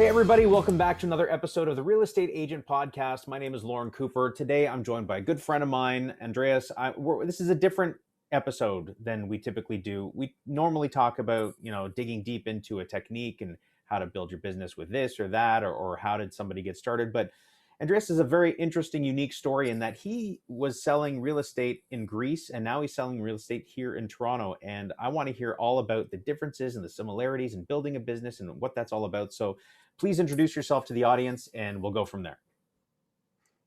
Hey everybody, welcome back to another episode of the Real Estate Agent Podcast. My name is Lorne Cooper. Today I'm joined by a good friend of mine, Andreas. This is a different episode than we typically do. We normally talk about, digging deep into a technique and how to build your business with this or that, or how did somebody get started. But Andreas is a very interesting, unique story in that he was selling real estate in Greece and now he's selling real estate here in Toronto. And I want to hear all about the differences and the similarities in building a business and what that's all about. So please introduce yourself to the audience and we'll go from there.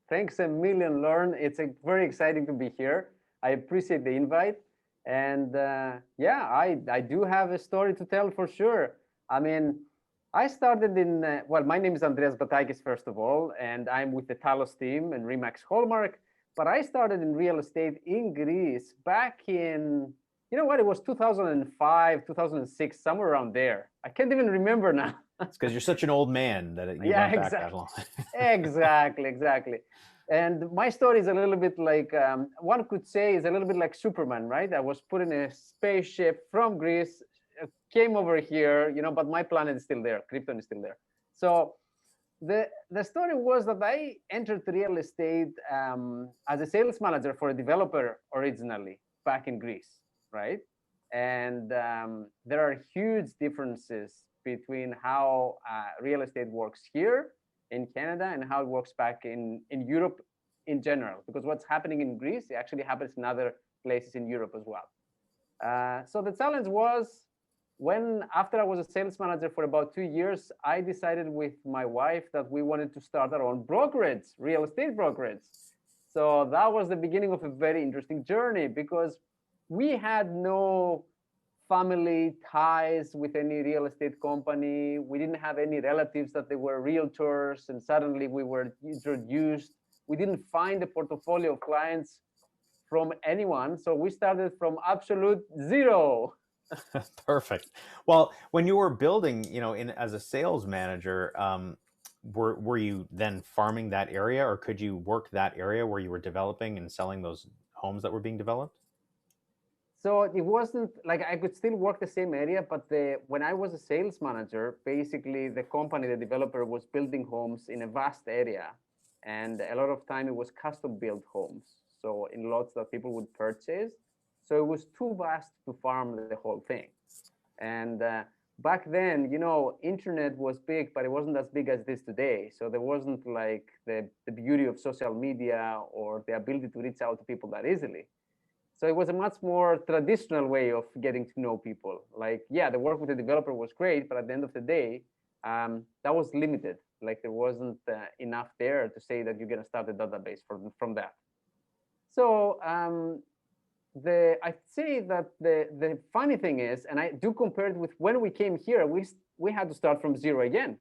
Thanks a million, Lorne. It's very exciting to be here. I appreciate the invite. And I do have a story to tell for sure. I mean, I started my name is Andreas Batakis, first of all, and I'm with the Talos team and Remax Hallmark. But I started in real estate in Greece back in, it was 2005, 2006, somewhere around there. I can't even remember now. It's because you're such an old man that you went back that long. Exactly. And my story is a little bit like, one could say is a little bit like Superman, right? I was put in a spaceship from Greece, came over here, but my planet is still there. Krypton is still there. So the story was that I entered real estate as a sales manager for a developer originally back in Greece, right? And there are huge differences between how real estate works here in Canada and how it works back in Europe in general. Because what's happening in Greece, it actually happens in other places in Europe as well. So the challenge was after I was a sales manager for about 2 years, I decided with my wife that we wanted to start our own brokerage, real estate brokerage. So that was the beginning of a very interesting journey because we had no family ties with any real estate company. We didn't have any relatives that they were realtors, and suddenly we were introduced. We didn't find a portfolio of clients from anyone. So we started from absolute zero. Perfect. Well, when you were building, as a sales manager, were you then farming that area, or could you work that area where you were developing and selling those homes that were being developed? So it wasn't like I could still work the same area, but when I was a sales manager, basically the company, the developer, was building homes in a vast area, and a lot of time it was custom built homes. So in lots that people would purchase. So it was too vast to farm the whole thing. And back then, internet was big, but it wasn't as big as it is today. So there wasn't like the beauty of social media or the ability to reach out to people that easily. So it was a much more traditional way of getting to know people. Like, yeah, the work with the developer was great, but at the end of the day, that was limited. Like there wasn't enough there to say that you're going to start a database from that. So I'd say that the funny thing is, and I do compare it with when we came here, we had to start from zero again.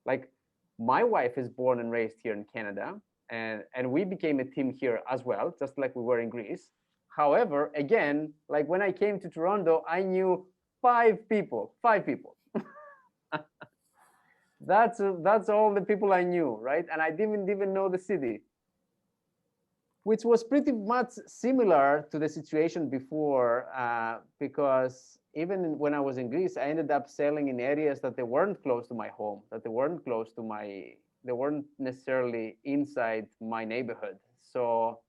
Like my wife is born and raised here in Canada, and we became a team here as well, just like we were in Greece. However, again, like when I came to Toronto, I knew five people. That's all the people I knew, right? And I didn't even know the city, which was pretty much similar to the situation before, because even when I was in Greece, I ended up selling in areas that they weren't close to my home, that they weren't necessarily inside my neighborhood. So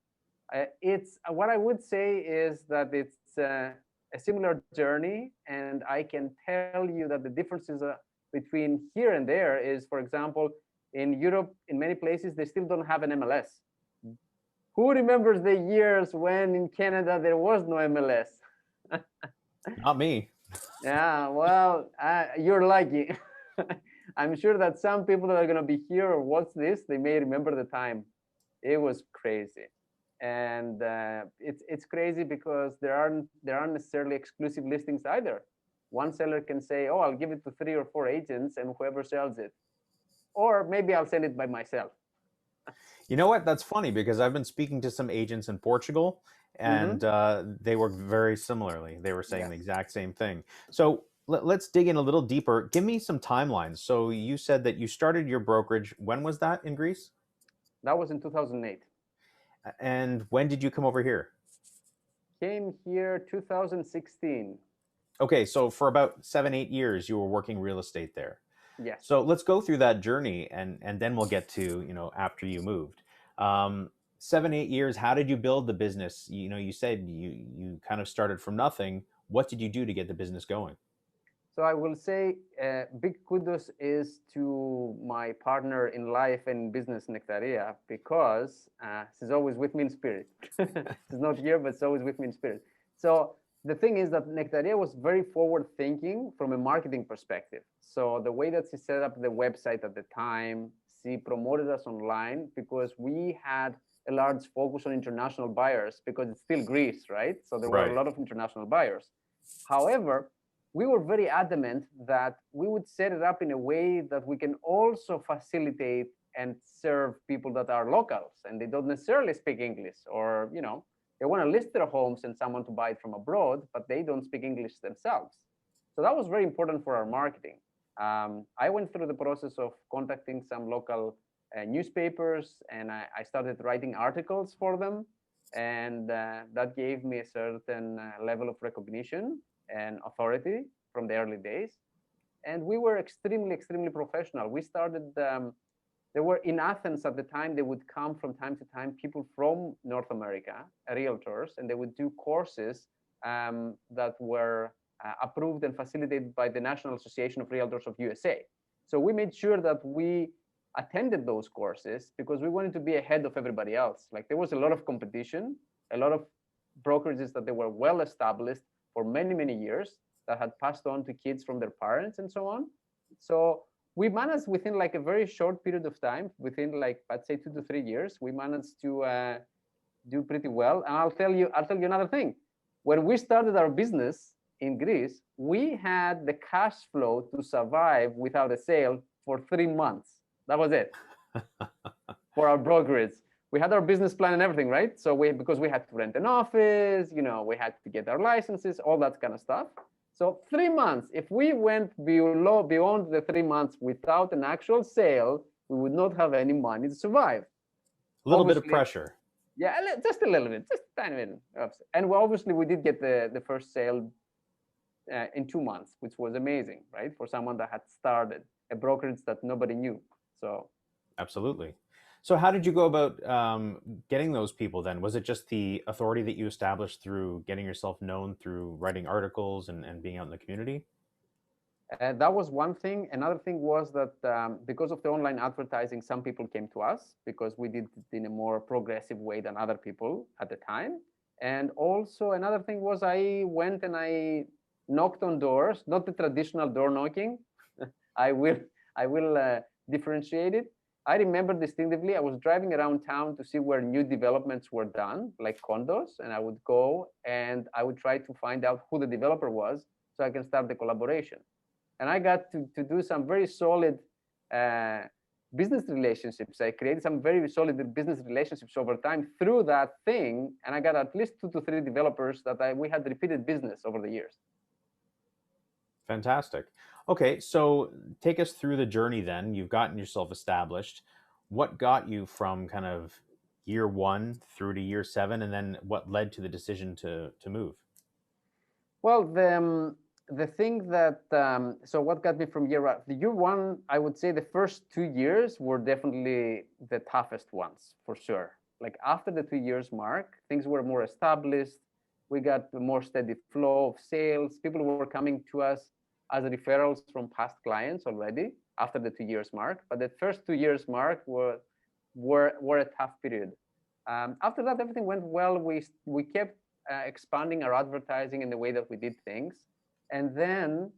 it's what I would say is that it's a similar journey, and I can tell you that the differences between here and there is, for example, in Europe, in many places, they still don't have an MLS. Who remembers the years when in Canada there was no MLS? Not me. Yeah, well, you're lucky. I'm sure that some people that are going to be here or watch this, they may remember the time. It was crazy. And it's crazy because there aren't necessarily exclusive listings either. One seller can say, oh, I'll give it to 3 or 4 agents and whoever sells it. Or maybe I'll sell it by myself. You know what? That's funny because I've been speaking to some agents in Portugal and they work very similarly. They were saying the exact same thing. So let's dig in a little deeper. Give me some timelines. So you said that you started your brokerage. When was that in Greece? That was in 2008. And when did you come over here? Came here 2016. Okay, so for about 7-8 years, you were working real estate there. Yes. So let's go through that journey, and then we'll get to, after you moved. 7, 8 years. How did you build the business? You said you kind of started from nothing. What did you do to get the business going? So I will say big kudos is to my partner in life and business, Nectaria, because she's always with me in spirit. She's not here, but she's always with me in spirit. So the thing is that Nectaria was very forward thinking from a marketing perspective. So the way that she set up the website at the time, she promoted us online because we had a large focus on international buyers because it's still Greece, right? So there were a Right. lot of international buyers. However, we were very adamant that we would set it up in a way that we can also facilitate and serve people that are locals and they don't necessarily speak English, or they want to list their homes and someone to buy it from abroad, but they don't speak English themselves. So that was very important for our marketing. I went through the process of contacting some local newspapers, and I started writing articles for them, and that gave me a certain level of recognition and authority from the early days. And we were extremely professional. We started, there were in Athens at the time, they would come from time to time people from North America, realtors, and they would do courses that were approved and facilitated by the National Association of Realtors of USA. So we made sure that we attended those courses because we wanted to be ahead of everybody else. Like there was a lot of competition, a lot of brokerages that they were well established for many years that had passed on to kids from their parents and so on. So we managed within like a very short period of time, within like I'd say 2 to 3 years, we managed to do pretty well. And I'll tell you another thing. When we started our business in Greece, we had the cash flow to survive without a sale for 3 months. That was it for our brokerage. We had our business plan and everything, right? So because we had to rent an office, we had to get our licenses, all that kind of stuff. So 3 months, if we went beyond the 3 months without an actual sale, we would not have any money to survive. A little bit of Obviously, pressure. yeah, just a little bit, just a tiny bit. And obviously, we did get the first sale in 2 months, which was amazing, right? For someone that had started a brokerage that nobody knew. So Absolutely. So how did you go about getting those people then? Was it just the authority that you established through getting yourself known through writing articles and being out in the community? that was one thing. Another thing was that because of the online advertising, some people came to us because we did it in a more progressive way than other people at the time. And also another thing was I went and I knocked on doors, not the traditional door knocking. I will I will differentiate it. I remember distinctively. I was driving around town to see where new developments were done, like condos, and I would go and I would try to find out who the developer was so I can start the collaboration. And I got to do some very solid uh, business relationships. I created some very solid business relationships over time through that thing, and I got at least 2 to 3 developers that we had repeated business over the years. Fantastic. Okay, so take us through the journey then. You've gotten yourself established. What got you from kind of year one through to year seven, and then what led to the decision to move? Well, the thing that so what got me from the year one, I would say the first 2 years were definitely the toughest ones for sure. Like after the 2 years mark, things were more established. We got a more steady flow of sales. People were coming to us as referrals from past clients already after the 2 years mark. But the first 2 years mark were a tough period. After that, everything went well. We kept expanding our advertising in the way that we did things. And then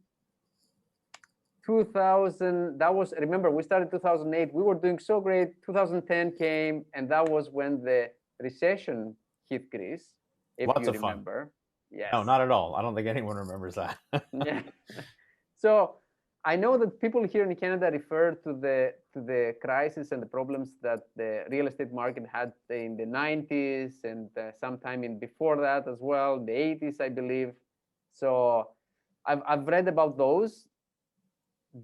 2000, that was, remember, we started 2008. We were doing so great. 2010 came, and that was when the recession hit Greece, if Lots you of fun. remember. No, Yes. not at all. I don't think anyone remembers that. Yeah. So I know that people here in Canada refer to the crisis and the problems that the real estate market had in the 90s and sometime in before that as well, the 80s, I believe. So I've read about those.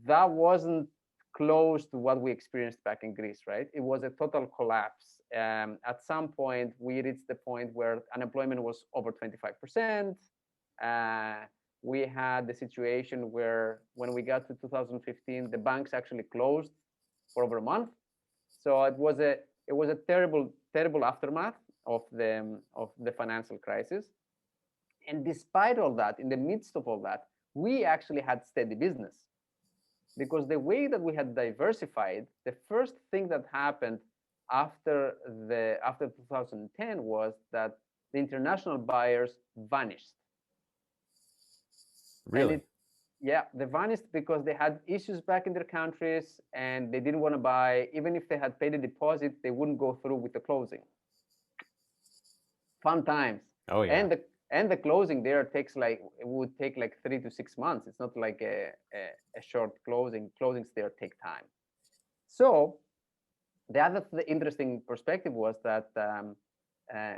That wasn't close to what we experienced back in Greece, right? It was a total collapse. At some point, we reached the point where unemployment was over 25%. we had the situation where when we got to 2015, the banks actually closed for over a month. So it was a terrible aftermath of the financial crisis. And despite all that, in the midst of all that, we actually had steady business, because the way that we had diversified, the first thing that happened after 2010 was that the international buyers vanished. And Really? yeah, they vanished because they had issues back in their countries and they didn't want to buy. Even if they had paid a deposit, they wouldn't go through with the closing. Fun times. Oh yeah. And the closing there it would take like 3 to 6 months. It's not like a short closing. Closings there take time. So the interesting perspective was that uh,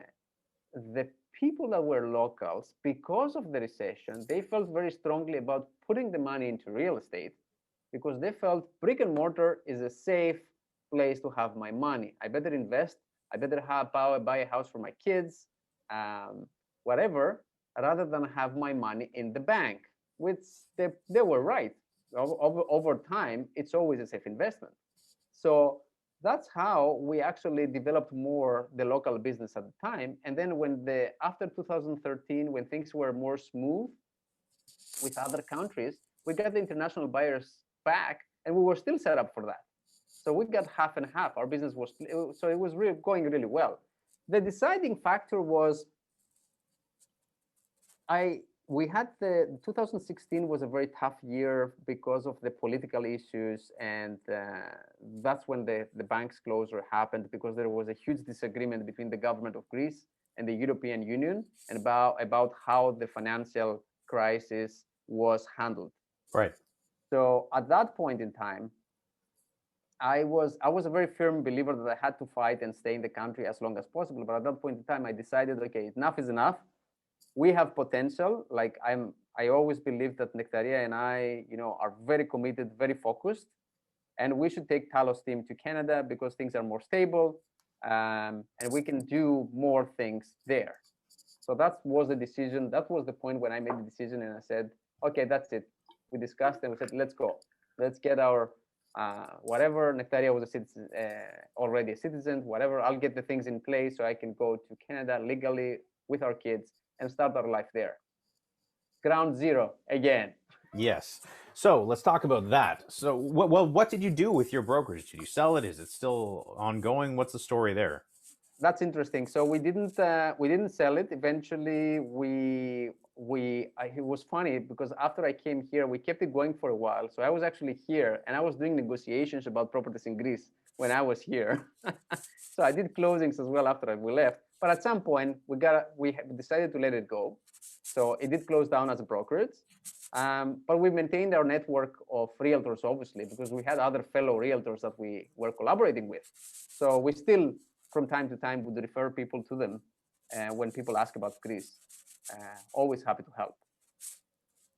the people that were locals, because of the recession, they felt very strongly about putting the money into real estate, because they felt brick and mortar is a safe place to have my money. I better invest. I better buy a house for my kids, um, whatever, rather than have my money in the bank, which they were right. Over time, it's always a safe investment. So that's how we actually developed more the local business at the time. And then after 2013, when things were more smooth with other countries, we got the international buyers back, and we were still set up for that. So we got half and half. Our business was so it was really going really well. The deciding factor was I we had the 2016 was a very tough year because of the political issues, and that's when the bank's closure happened, because there was a huge disagreement between the government of Greece and the European Union and about how the financial crisis was handled. Right. So at that point in time, I was a very firm believer that I had to fight and stay in the country as long as possible. But at that point in time, I decided, okay, enough is enough. We have potential. Like I always believe that Nectaria and I, are very committed, very focused, and we should take Talos team to Canada because things are more stable, and we can do more things there. So that was the decision. That was the point when I made the decision, and I said, okay, that's it. We discussed and we said, let's go. Let's get our whatever. Nectaria was a citizen, already a citizen. Whatever. I'll get the things in place so I can go to Canada legally with our kids and start our life there. Ground zero again. Yes. So let's talk about that. So, what did you do with your brokerage? Did you sell it? Is it still ongoing? What's the story there? That's interesting. So we didn't sell it. Eventually, it was funny because after I came here, we kept it going for a while. So I was actually here and I was doing negotiations about properties in Greece when I was here. So I did closings as well after we left. But at some point, we decided to let it go. So it did close down as a brokerage. But we maintained our network of realtors, obviously, because we had other fellow realtors that we were collaborating with. So we still, from time to time, would refer people to them when people ask about Greece. Always happy to help.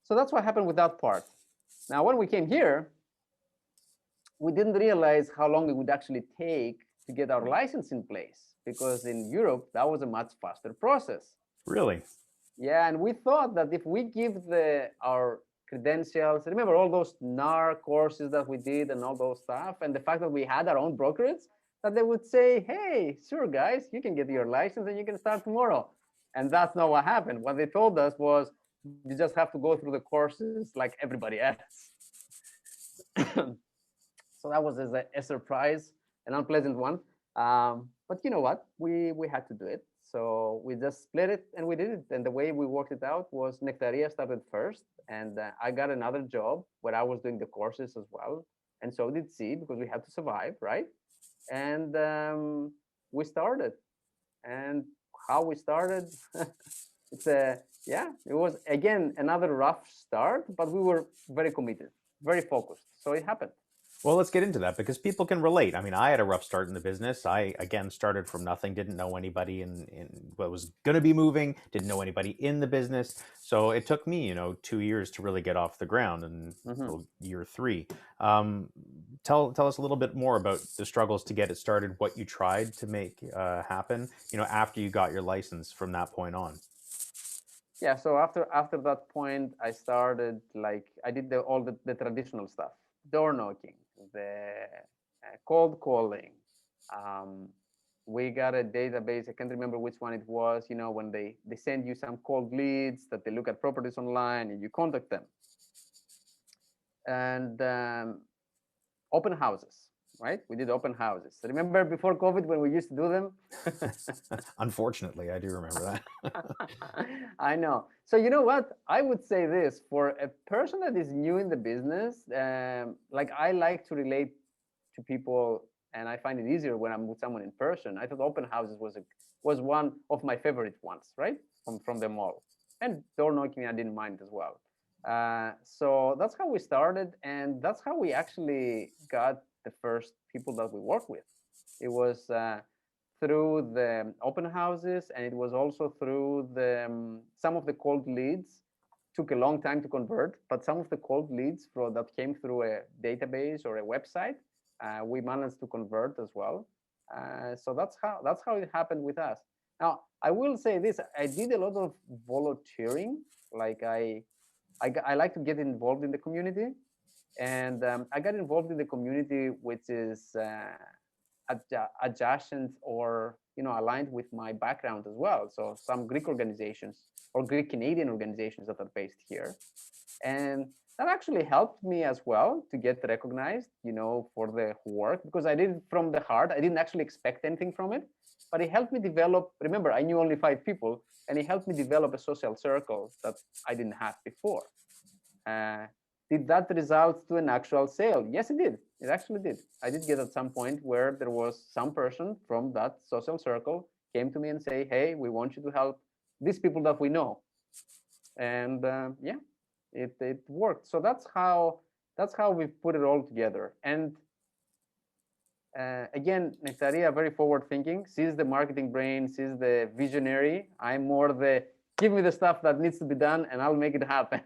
So that's what happened with that part. Now, when we came here, we didn't realize how long it would actually take to get our license in place, because in Europe, that was a much faster process. Really? Yeah, and we thought that if we give our credentials, remember all those NAR courses that we did and all those stuff, and the fact that we had our own brokerage, that they would say, hey, sure, guys, you can get your license and you can start tomorrow. And that's not what happened. What they told us was, you just have to go through the courses like everybody else. So that was a surprise, an unpleasant one. But you know what? We had to do it. So we just split it and we did it. And the way we worked it out was Nectaria started first, and I got another job where I was doing the courses as well. And so did C, because we had to survive, right? And we started. And how we started, it was again another rough start, but we were very committed, very focused. So it happened. Well, let's get into that because people can relate. I mean, I had a rough start in the business. I, again, started from nothing, didn't know anybody in what was going to be moving, didn't know anybody in the business. So it took me, 2 years to really get off the ground, and year 3. Tell us a little bit more about the struggles to get it started, what you tried to make happen, after you got your license from that point on. Yeah, so after that point, I started like I did all the traditional stuff: door knocking, the cold calling. Um, we got a database. I can't remember which one it was. You know, when they send you some cold leads that they look at properties online and you contact them. And open houses, right? We did open houses. Remember before COVID when we used to do them? Unfortunately, I do remember that. I know. So you know what? I would say this for a person that is new in the business. Like I like to relate to people, and I find it easier when I'm with someone in person. I thought open houses was one of my favorite ones, right? From them all, and door knocking I didn't mind as well. So that's how we started, and that's how we actually got the first people that we work with. It was through the open houses, and it was also through the some of the cold leads. Took a long time to convert, but some of the cold leads that came through a database or a website, we managed to convert as well. So that's how it happened with us. Now I will say this: I did a lot of volunteering. Like I like to get involved in the community, and I got involved in the community, which is adjacent or aligned with my background as well. So some Greek organizations or Greek Canadian organizations that are based here, and that actually helped me as well to get recognized, for the work, because I did it from the heart. I didn't actually expect anything from it, but it helped me develop. Remember, I knew only 5 people, and it helped me develop a social circle that I didn't have before. uh, did that result to an actual sale? Yes, it did. It actually did. I did get at some point where there was some person from that social circle came to me and say, "Hey, we want you to help these people that we know," and yeah, it worked. So that's how we've put it all together. And again, Nectaria, very forward thinking. She's the marketing brain. She's the visionary. I'm more the give me the stuff that needs to be done, and I'll make it happen.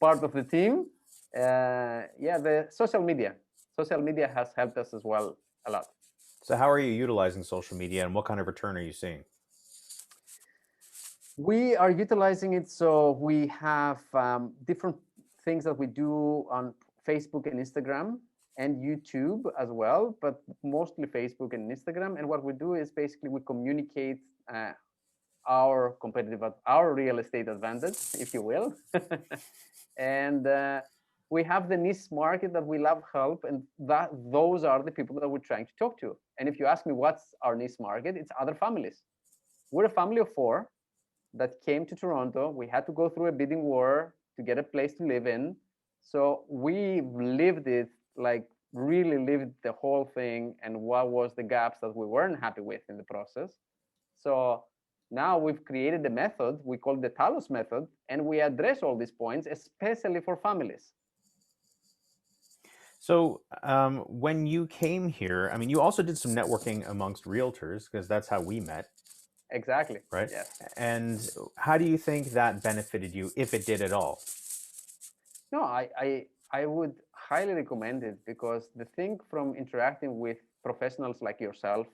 Part of the team. Yeah, the social media has helped us as well a lot. So, how are you utilizing social media, and what kind of return are you seeing? We are utilizing it, so we have different things that we do on Facebook and Instagram and YouTube as well, but mostly Facebook and Instagram. And what we do is basically we communicate our real estate advantage, if you will. And we have the niche market that we love help, and those are the people that we're trying to talk to. And if you ask me what's our niche market, it's other families. We're a family of 4 that came to Toronto. We had to go through a bidding war to get a place to live in. So we lived it, like really lived the whole thing, and what was the gaps that we weren't happy with in the process. So now we've created a method, we call it the Talos method, and we address all these points, especially for families. So, when you came here, I mean, you also did some networking amongst realtors because that's how we met, Exactly. right? Yes. And how do you think that benefited you, if it did at all? No, I would highly recommend it, because the thing from interacting with professionals like yourself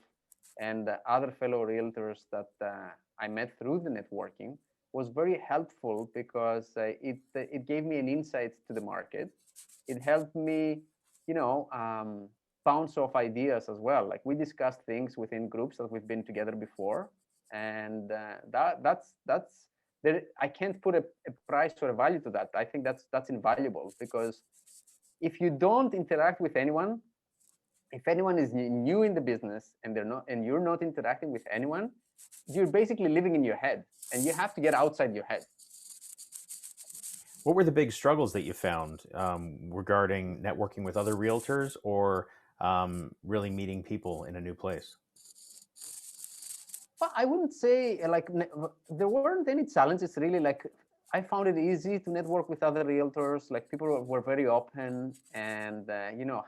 and other fellow realtors that I met through the networking was very helpful, because it gave me an insight to the market. It helped me, you know, bounce off ideas as well. Like we discussed things within groups that we've been together before, and that's there. I can't put a price or a value to that. I think that's invaluable, because if you don't interact with anyone, if anyone is new in the business and you're not interacting with anyone, you're basically living in your head, and you have to get outside your head. What were the big struggles that you found regarding networking with other realtors or really meeting people in a new place? Well, I wouldn't say there weren't any challenges really. Like I found it easy to network with other realtors. Like people were very open and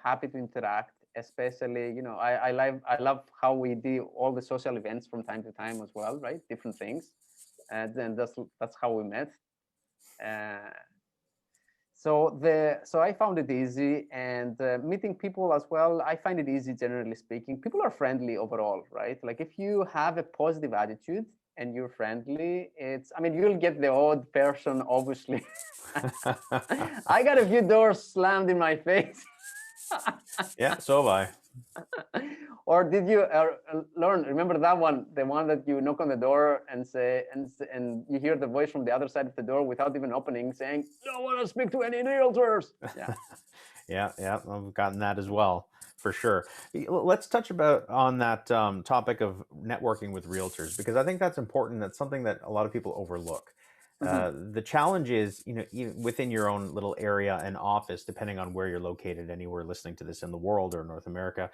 happy to interact. Especially, I love how we do all the social events from time to time as well, right? Different things, and then that's how we met. Uh, so I found it easy, and meeting people as well, I find it easy generally speaking. People are friendly overall, right? Like if you have a positive attitude and you're friendly, I mean, you'll get the odd person, obviously. I got a few doors slammed in my face. Yeah, so have Or did you learn? Remember that one, the one that you knock on the door and say, and you hear the voice from the other side of the door without even opening, saying, "Don't want to speak to any realtors." Yeah. I. Yeah, I've gotten that as well, for sure. Let's touch on that topic of networking with realtors, because I think that's important. That's something that a lot of people overlook. Mm-hmm. The challenge is, even within your own little area and office, depending on where you're located, anywhere listening to this in the world or North America,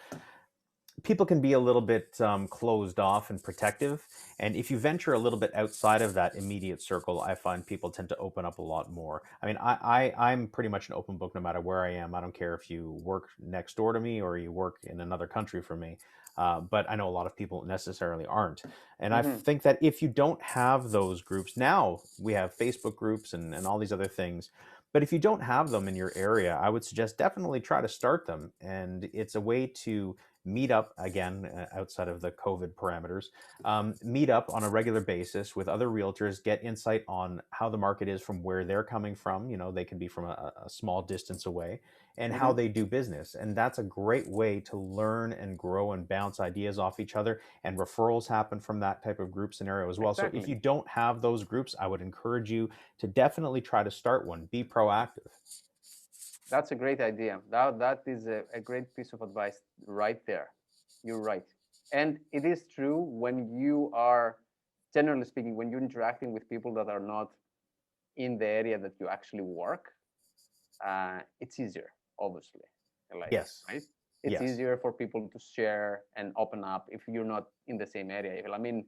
people can be a little bit closed off and protective. And if you venture a little bit outside of that immediate circle, I find people tend to open up a lot more. I mean, I'm pretty much an open book no matter where I am. I don't care if you work next door to me or you work in another country from me. But I know a lot of people necessarily aren't. And I Mm-hmm. think that if you don't have those groups, now we have Facebook groups and all these other things. But if you don't have them in your area, I would suggest definitely try to start them. And it's a way to meet up again, outside of the COVID parameters, meet up on a regular basis with other realtors, get insight on how the market is from where they're coming from. They can be from a small distance away, and how Mm-hmm. they do business. And that's a great way to learn and grow and bounce ideas off each other. And referrals happen from that type of group scenario as well. So if Exactly. you don't have those groups, I would encourage you to definitely try to start one. Be proactive. That's a great idea. That is a great piece of advice right there. You're right. And it is true, when you are, generally speaking, when you're interacting with people that are not in the area that you actually work, it's easier, obviously. Like, Yes. right? It's Yes. easier for people to share and open up if you're not in the same area. I mean,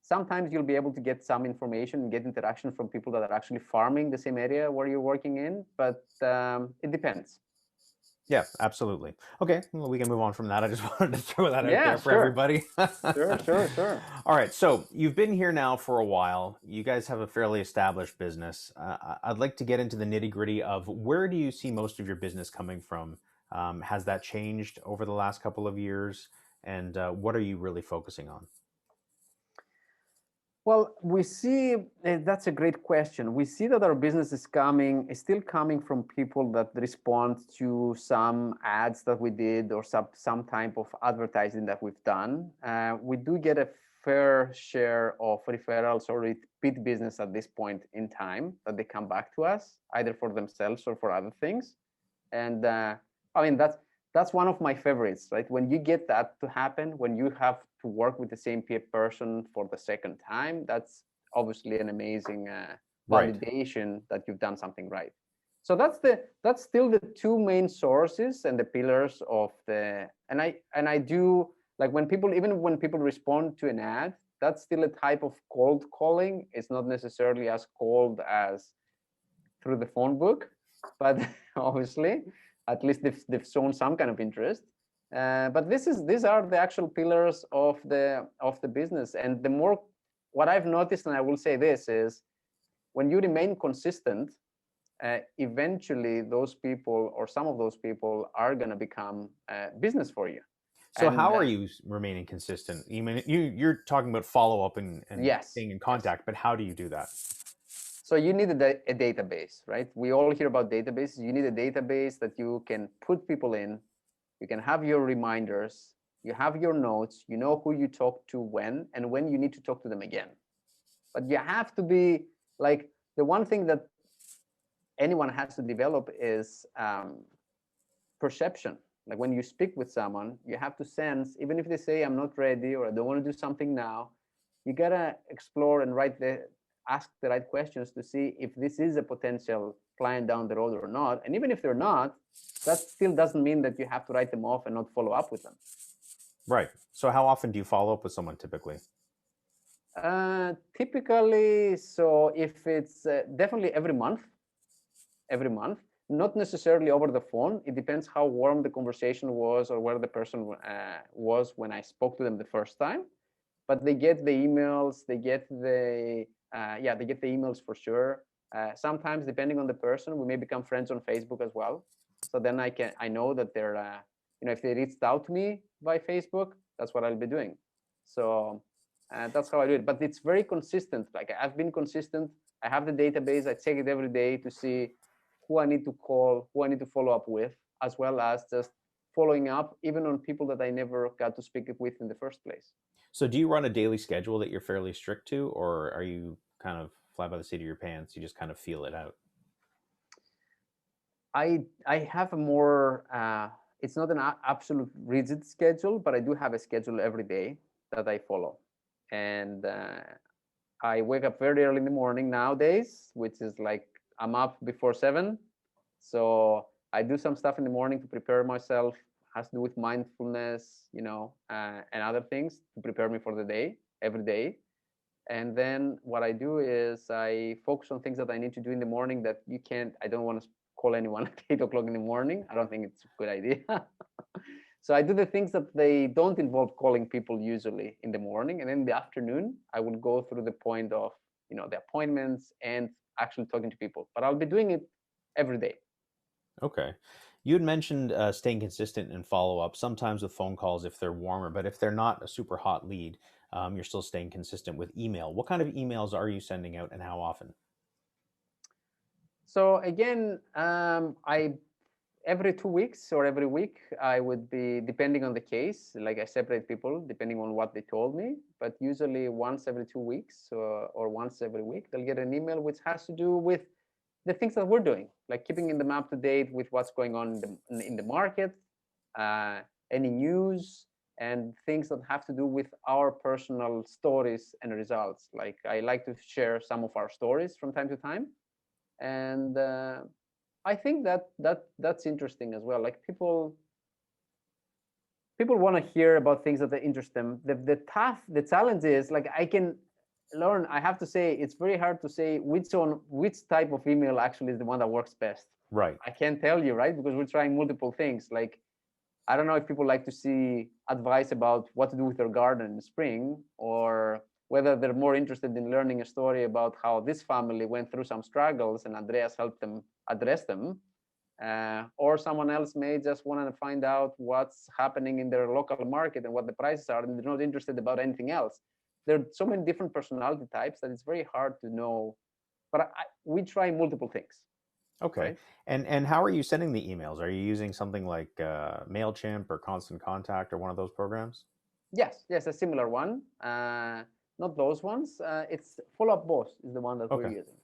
sometimes you'll be able to get some information and get interaction from people that are actually farming the same area where you're working in, but it depends. Yeah, absolutely. Okay, well, we can move on from that. I just wanted to throw that out Yeah, there for sure. everybody. Sure. All right, so you've been here now for a while. You guys have a fairly established business. I'd like to get into the nitty gritty of where do you see most of your business coming from? Has that changed over the last couple of years? And what are you really focusing on? Well, we see that's a great question. We see that our business is still coming from people that respond to some ads that we did, or some type of advertising that we've done. We do get a fair share of referrals or repeat business at this point in time, that they come back to us either for themselves or for other things. And I mean, that's one of my favorites, right? When you get that to happen, when you have to work with the same person for the second time, that's obviously an amazing Right. validation that you've done something right. So that's still the two main sources and the pillars of the. And I do, like, even when people respond to an ad, that's still a type of cold calling. It's not necessarily as cold as through the phone book, but obviously, at least they've shown some kind of interest. But these are the actual pillars of the business. And the more, what I've noticed, and I will say this, is when you remain consistent, eventually those people, or some of those people, are going to become business for you. So And how are you remaining consistent? You're talking about follow up and yes, staying in yes. contact, but how do you do that? So you need a database, right? We all hear about databases. You need a database that you can put people in. You can have your reminders. You have your notes. You know who you talk to when, and when you need to talk to them again. But you have to be, like, the one thing that anyone has to develop is perception. Like, when you speak with someone, you have to sense, even if they say, "I'm not ready," or "I don't want to do something now," you gotta explore and ask the right questions to see if this is a potential client down the road or not. And even if they're not, that still doesn't mean that you have to write them off and not follow up with them. Right. So how often do you follow up with someone typically? Typically, so if it's definitely every month, not necessarily over the phone. It depends how warm the conversation was, or where the person was when I spoke to them the first time. But they get the emails, they get the emails for sure. Sometimes, depending on the person, we may become friends on Facebook as well. So then I know that they're if they reached out to me by Facebook, that's what I'll be doing. So That's how I do it. But it's very consistent. Like I've been consistent. I have the database. I check it every day to see who I need to call, who I need to follow up with, as well as just following up even on people that I never got to speak with in the first place. So do you run a daily schedule that you're fairly strict to, or are you kind of fly by the seat of your pants? You just kind of feel it out? I have a more it's not an absolute rigid schedule, but I do have a schedule every day that I follow, and I wake up very early in the morning nowadays, which is like I'm up before 7. So I do some stuff in the morning to prepare myself, has to do with mindfulness, and other things to prepare me for the day every day. And then what I do is I focus on things that I need to do in the morning that I don't want to call anyone at 8 o'clock in the morning. I don't think it's a good idea. So I do the things that they don't involve calling people usually in the morning. And then in the afternoon, I will go through the point of, the appointments and actually talking to people. But I'll be doing it every day. Okay. You had mentioned staying consistent and follow up, sometimes with phone calls if they're warmer, but if they're not a super hot lead, you're still staying consistent with email. What kind of emails are you sending out and how often? So again, I every 2 weeks or every week, I would be, depending on the case, like I separate people depending on what they told me, but usually once every 2 weeks or once every week, they'll get an email which has to do with the things that we're doing, like keeping them up to date with what's going on in the market, uh, any news, and things that have to do with our personal stories and results. Like I like to share some of our stories from time to time, and I think that's interesting as well. Like people want to hear about things that interest them. The challenge is like I can learn. I have to say it's very hard to say which type of email actually is the one that works best. Right. I can't tell you, right? Because we're trying multiple things. Like I don't know if people like to see advice about what to do with their garden in the spring, or whether they're more interested in learning a story about how this family went through some struggles and Andreas helped them address them. Or someone else may just want to find out what's happening in their local market and what the prices are, and they're not interested about anything else. There are so many different personality types that it's very hard to know. But we try multiple things, Okay. right? And how are you sending the emails? Are you using something like MailChimp or Constant Contact or one of those programs? Yes, a similar one. Not those ones. It's Follow Up Boss is the one that we're Okay. using.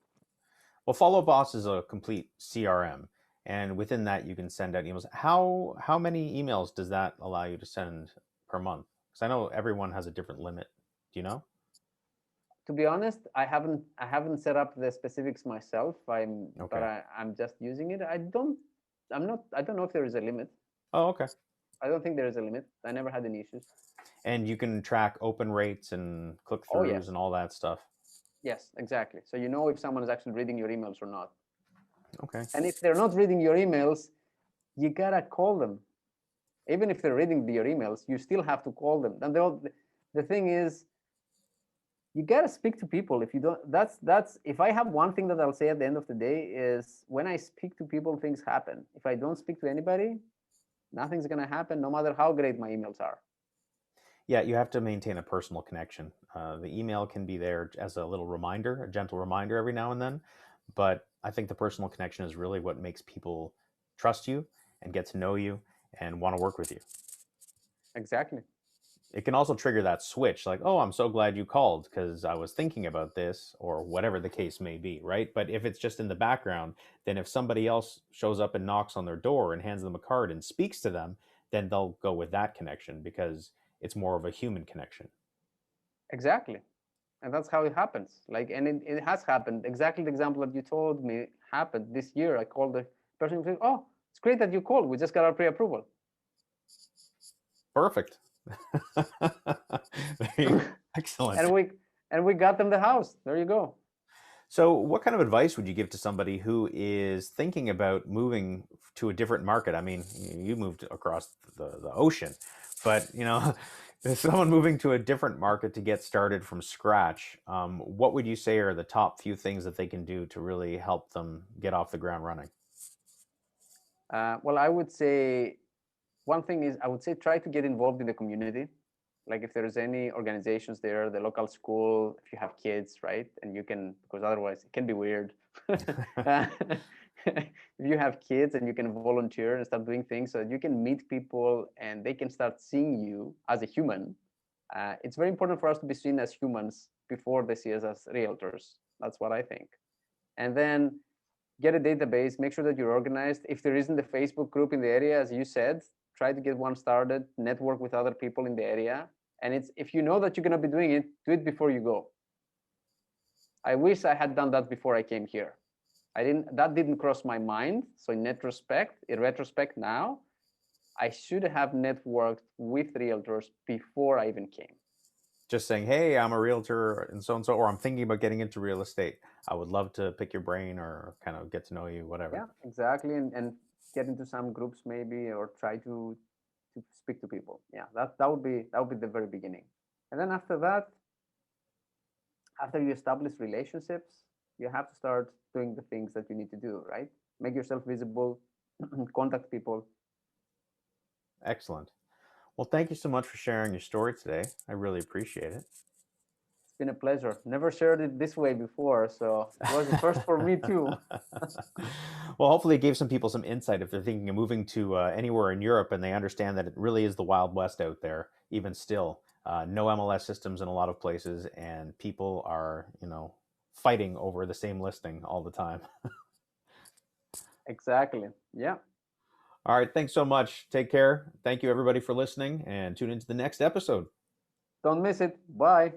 Well, Follow Boss is a complete CRM, and within that you can send out emails. How many emails does that allow you to send per month? Because I know everyone has a different limit. Do you know? To be honest, I haven't set up the specifics myself. But Okay. I'm just using it. I don't know if there is a limit. Oh, okay. I don't think there is a limit. I never had any issues. And you can track open rates and click Oh throughs yes, and all that stuff. yes, exactly. So you know if someone is actually reading your emails or not. Okay. And if they're not reading your emails, you gotta call them. Even if they're reading your emails, you still have to call them. And the thing is, you gotta speak to people. If you don't, that's if I have one thing that I'll say at the end of the day is when I speak to people, things happen. If I don't speak to anybody, nothing's gonna happen, no matter how great my emails are. Yeah, you have to maintain a personal connection. The email can be there as a little reminder, a gentle reminder every now and then. But I think the personal connection is really what makes people trust you and get to know you and want to work with you. Exactly. It can also trigger that switch, like, oh, I'm so glad you called because I was thinking about this, or whatever the case may be, right? But if it's just in the background, then if somebody else shows up and knocks on their door and hands them a card and speaks to them, then they'll go with that connection because it's more of a human connection. Exactly. And that's how it happens. Like, and it has happened. Exactly the example that you told me happened this year. I called the person who said, "Oh, it's great that you called. We just got our pre-approval." Perfect. Excellent. and we and we got them the house. There you go. So, what kind of advice would you give to somebody who is thinking about moving to a different market? I mean, you moved across the ocean, but if someone moving to a different market to get started from scratch, what would you say are the top few things that they can do to really help them get off the ground running? Well, I would say one thing is I would say try to get involved in the community. like if there's any organizations there, the local school, if you have kids, right? And you can, because otherwise it can be weird. If you have kids and you can volunteer and start doing things so that you can meet people and they can start seeing you as a human. It's very important for us to be seen as humans before they see us as realtors. That's what I think. And then get a database, make sure that you're organized. If there isn't a Facebook group in the area, as you said, try to get one started, network with other people in the area. And it's, if you know that you're going to be doing it, do it before you go. I wish I had done that before I came here. That didn't cross my mind. So in retrospect now, I should have networked with realtors before I even came. Just saying, hey, I'm a realtor and so, or I'm thinking about getting into real estate. I would love to pick your brain or kind of get to know you, whatever. Yeah, exactly. And get into some groups maybe, or try to speak to people. Yeah, that would be the very beginning. And then after that, after you establish relationships, you have to start doing the things that you need to do, right? Make yourself visible, contact people. Excellent. Well, thank you so much for sharing your story today. I really appreciate it. It's been a pleasure. Never shared it this way before, so it was the first for me too. Well, hopefully it gave some people some insight if they're thinking of moving to anywhere in Europe and they understand that it really is the Wild West out there, even still. No MLS systems in a lot of places, and people are, fighting over the same listing all the time. Exactly. Yeah. All right. Thanks so much. Take care. Thank you, everybody, for listening, and tune into the next episode. Don't miss it. Bye.